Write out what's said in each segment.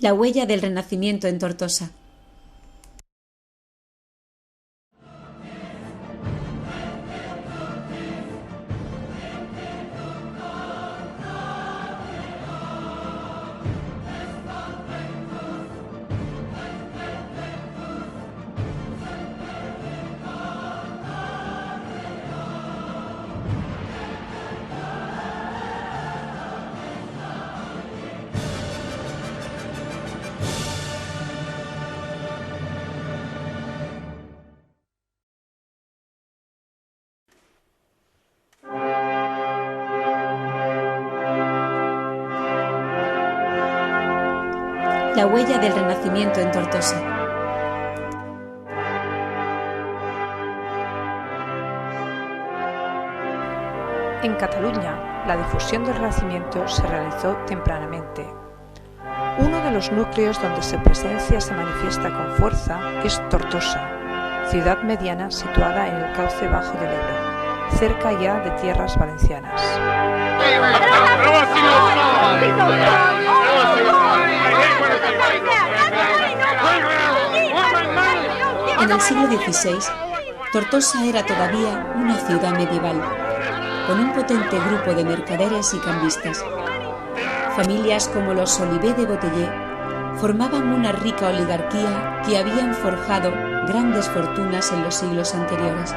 La huella del Renacimiento en Tortosa. La huella del Renacimiento en Tortosa. En Cataluña, la difusión del Renacimiento se realizó tempranamente. Uno de los núcleos donde su presencia se manifiesta con fuerza es Tortosa, ciudad mediana situada en el cauce bajo del Ebro, cerca ya de tierras valencianas. En el siglo XVI, Tortosa era todavía una ciudad medieval, con un potente grupo de mercaderes y cambistas. Familias como los Olivé de Botellé formaban una rica oligarquía que habían forjado grandes fortunas en los siglos anteriores.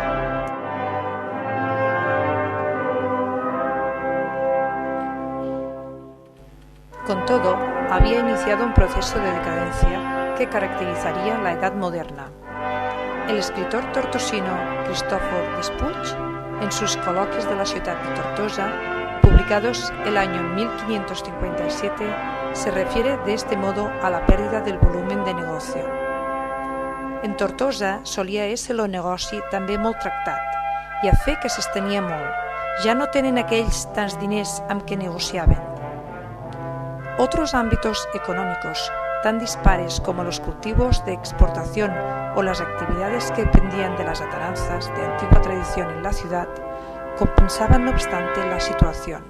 Con todo, había iniciado un proceso de decadencia que caracterizaría la Edad Moderna. El escritor tortosino Cristòfor Despuig, en sus Col·loquis de la ciutat de Tortosa, publicados el año 1557, se refiere de este modo a la pérdida del volumen de negocio. En Tortosa solia ésser el negoci també molt tractat, i a fer que s'estenia molt. Ja no tenen aquells tants diners amb què negociaven. Otros ámbitos económicos, tan dispares como los cultivos de exportación o las actividades que dependían de las ataranzas de antigua tradición en la ciudad, compensaban no obstante la situación.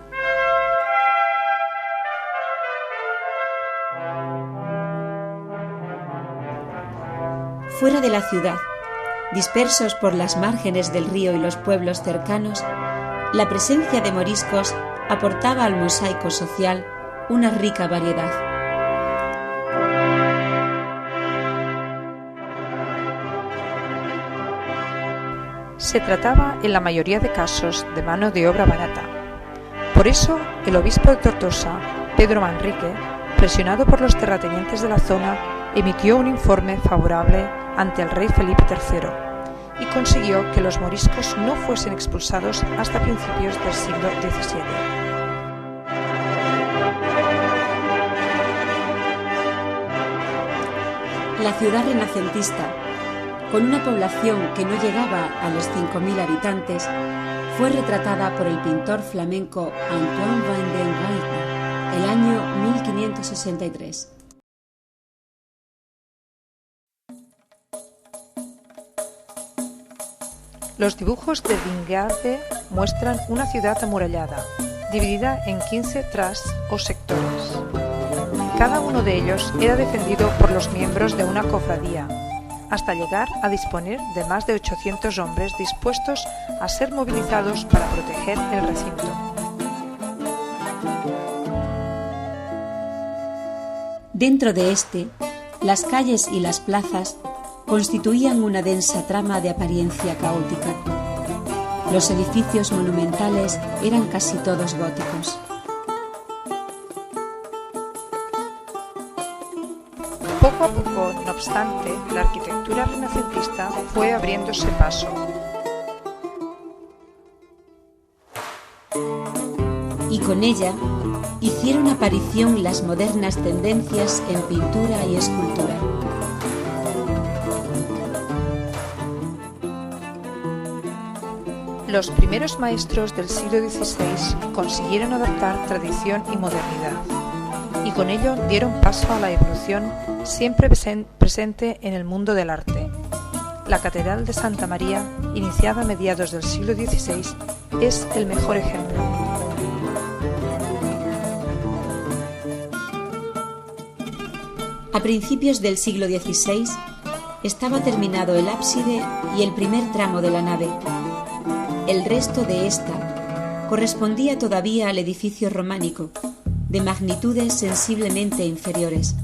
Fuera de la ciudad, dispersos por las márgenes del río y los pueblos cercanos, la presencia de moriscos aportaba al mosaico social una rica variedad. Se trataba en la mayoría de casos de mano de obra barata. Por eso, el obispo de Tortosa, Pedro Manrique, presionado por los terratenientes de la zona, emitió un informe favorable ante el rey Felipe III y consiguió que los moriscos no fuesen expulsados hasta principios del siglo XVII. La ciudad renacentista, con una población que no llegaba a los 5.000 habitantes, fue retratada por el pintor flamenco Antoine van den Weyden el año 1563. Los dibujos de Vingarde muestran una ciudad amurallada, dividida en 15 tras o sectores. Cada uno de ellos era defendido por los miembros de una cofradía, hasta llegar a disponer de más de 800 hombres dispuestos a ser movilizados para proteger el recinto. Dentro de este, las calles y las plazas constituían una densa trama de apariencia caótica. Los edificios monumentales eran casi todos góticos. Poco a poco, no obstante, la arquitectura renacentista fue abriéndose paso. Y con ella hicieron aparición las modernas tendencias en pintura y escultura. Los primeros maestros del siglo XVI consiguieron adaptar tradición y modernidad, y con ello dieron paso a la evolución siempre presente en el mundo del arte. La Catedral de Santa María, iniciada a mediados del siglo XVI, es el mejor ejemplo. A principios del siglo XVI estaba terminado el ábside y el primer tramo de la nave. El resto de esta correspondía todavía al edificio románico, de magnitudes sensiblemente inferiores.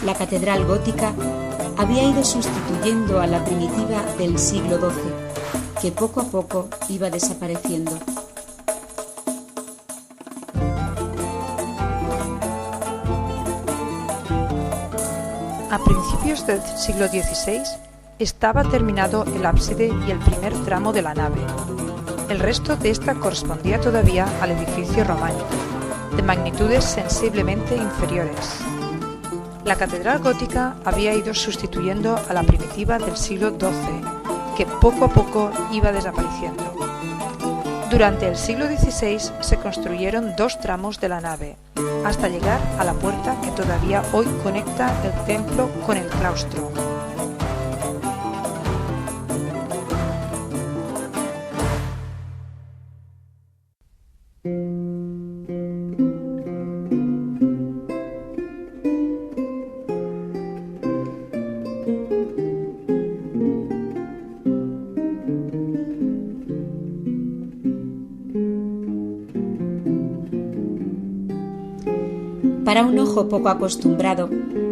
La catedral gótica había ido sustituyendo a la primitiva del siglo XII, que poco a poco iba desapareciendo. A principios del siglo XVI estaba terminado el ábside y el primer tramo de la nave. El resto de esta correspondía todavía al edificio románico, de magnitudes sensiblemente inferiores. La catedral gótica había ido sustituyendo a la primitiva del siglo XII, que poco a poco iba desapareciendo. Durante el siglo XVI se construyeron 2 tramos de la nave, hasta llegar a la puerta que todavía hoy conecta el templo con el claustro. Para un ojo poco acostumbrado,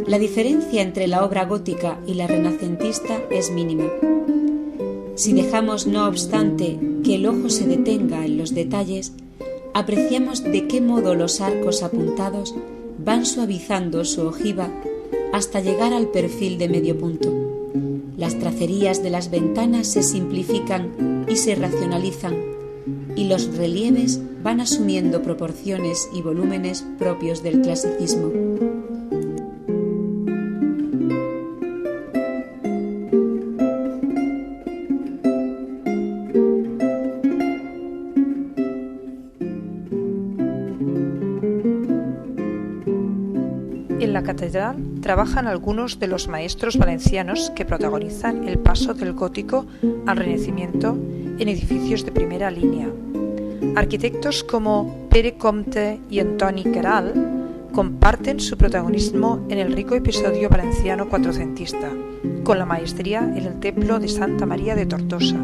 la diferencia entre la obra gótica y la renacentista es mínima. Si dejamos, no obstante, que el ojo se detenga en los detalles, apreciamos de qué modo los arcos apuntados van suavizando su ojiva hasta llegar al perfil de medio punto. Las tracerías de las ventanas se simplifican y se racionalizan, y los relieves van asumiendo proporciones y volúmenes propios del clasicismo. En la catedral trabajan algunos de los maestros valencianos que protagonizan el paso del gótico al Renacimiento en edificios de primera línea. Arquitectos como Pere Comte y Antoni Queralt comparten su protagonismo en el rico episodio valenciano cuatrocentista, con la maestría en el templo de Santa María de Tortosa.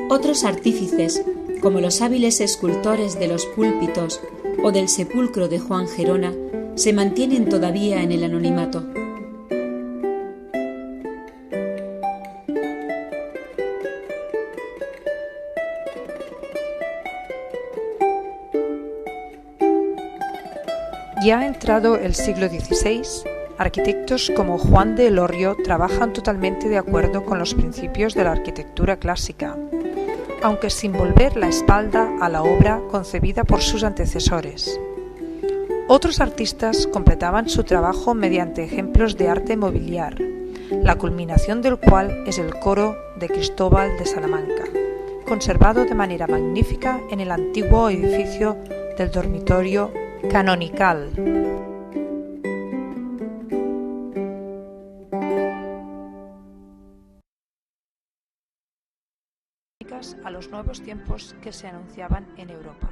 Otros artífices, como los hábiles escultores de los púlpitos o del sepulcro de Juan Gerona, se mantienen todavía en el anonimato. Ya entrado el siglo XVI, arquitectos como Juan de Elorrio trabajan totalmente de acuerdo con los principios de la arquitectura clásica, aunque sin volver la espalda a la obra concebida por sus antecesores. Otros artistas completaban su trabajo mediante ejemplos de arte mobiliar, la culminación del cual es el coro de Cristóbal de Salamanca, conservado de manera magnífica en el antiguo edificio del dormitorio canonical. A los nuevos tiempos que se anunciaban en Europa.